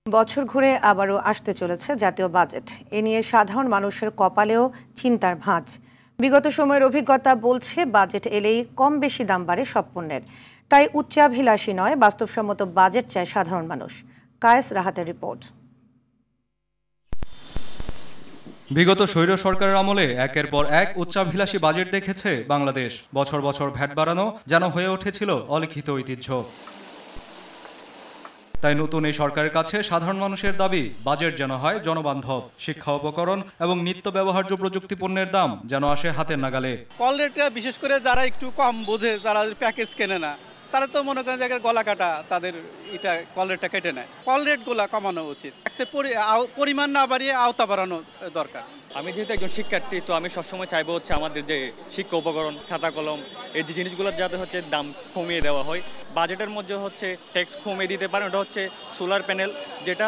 বছর ঘুরে আবারও আসতে চলেছে জাতীয় বাজেট। এ নিয়ে সাধারণ মানুষের কপালেও চিন্তার ভাঁজ। বিগত সময়ের অভিজ্ঞতা বলছে বাজেট এলেই কম বেশি দাম বাড়ে সব পণ্যের। তাই উচ্চাভিলাষী নয়, বাস্তবসম্মত বাজেট চায় সাধারণ মানুষ। কায়েস রাহাতের রিপোর্ট। বিগত স্বৈর সরকারের আমলে একের পর এক উচ্চাভিলাষী বাজেট দেখেছে বাংলাদেশ। বছর বছর ভ্যাট বাড়ানো যেন হয়ে উঠেছিল অলিখিত ঐতিহ্য। তাই নতুন এই সরকারের কাছে সাধারণ মানুষের দাবি বাজেট যেন হয় জনবান্ধব। শিক্ষা উপকরণ এবং নিত্য ব্যবহার্য প্রযুক্তি পণ্যের দাম যেন আসে হাতের নাগালে। কল রেটটা বিশেষ করে যারা একটু কম বোঝে, যারা প্যাকেজ কেনে না, তারা তো মনে করেন যে গলা কাটা, তাদের এটা কল রেটটা কেটে নেয়। কল রেটগুলো কমানো উচিত, পরিমাণ না বাড়িয়ে আওতা বাড়ানো দরকার। আমি যেহেতু একজন শিক্ষার্থী, তো আমি সবসময় চাইবো হচ্ছে আমাদের যে শিক্ষা উপকরণ, খাতা কলম, এই যে জিনিসগুলো যাতে হচ্ছে দাম কমিয়ে দেওয়া হয়। বাজেটের মধ্যে হচ্ছে ট্যাক্স কমিয়ে দিতে পারে, ওটা হচ্ছে সোলার প্যানেল, যেটা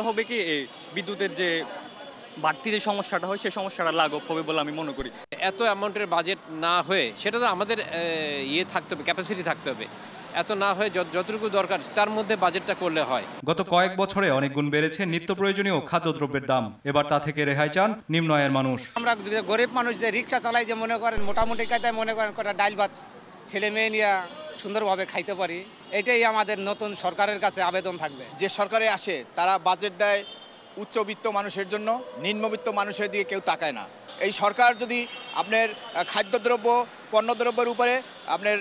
হবে কি এই বিদ্যুতের যে বাড়তি যে সমস্যাটা হয় সেই সমস্যাটা লাঘব হবে বলে আমি মনে করি। এত অ্যামাউন্টের বাজেট না হয়ে সেটা তো আমাদের থাকতে হবে, ক্যাপাসিটি থাকতে হবে। এত না হয়ে যতটুকু দরকার তার মধ্যে বাজেটটা করলে হয়। গত কয়েক বছরে অনেক গুণ বেড়েছে নিত্য প্রয়োজনীয় খাদ্যদ্রব্যের দাম। এবার তা থেকে রেহাই চান নিম্ন আয়ের মানুষ। আমরা গরিব মানুষ যে রিক্সা চালাই, যে মনে করেন মোটামুটি কায়দায় মনে করেন কটা ডাইল ভাত ছেলে মেয়ে নিয়ে সুন্দরভাবে খাইতে পারি, এটাই আমাদের নতুন সরকারের কাছে আবেদন থাকবে। যে সরকারে আসে তারা বাজেট দেয় উচ্চবিত্ত মানুষের জন্য, নিম্নবিত্ত মানুষের দিকে কেউ তাকায় না। এই সরকার যদি আপনার খাদ্যদ্রব্য পণ্যদ্রব্যের উপরে আপনার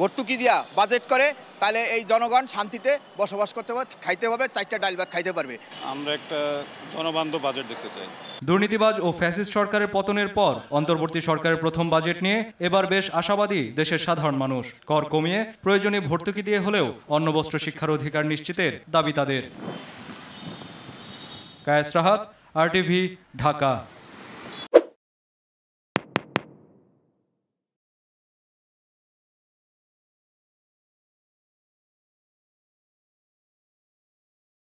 ভর্তুকি দিয়া বাজেট করে, তাহলে এই জনগণ শান্তিতে বসবাস করতে পারবে, খাইতে পারবে, 4টা ডাল ভাত খাইতে পারবে। আমরা একটা জনবান্ধব বাজেট দেখতে চাই। দুর্নীতিবাজ ও ফ্যাসিস্ট সরকারের পতনের পর অন্তর্বর্তী সরকারের প্রথম বাজেট নিয়ে এবার বেশ আশাবাদী দেশের সাধারণ মানুষ। কর কমিয়ে প্রয়োজনীয় ভর্তুকি দিয়ে হলেও অন্নবস্ত্র শিক্ষার অধিকার নিশ্চিতের দাবি তাদের। কায়েস রাহাত, RTV, ঢাকা।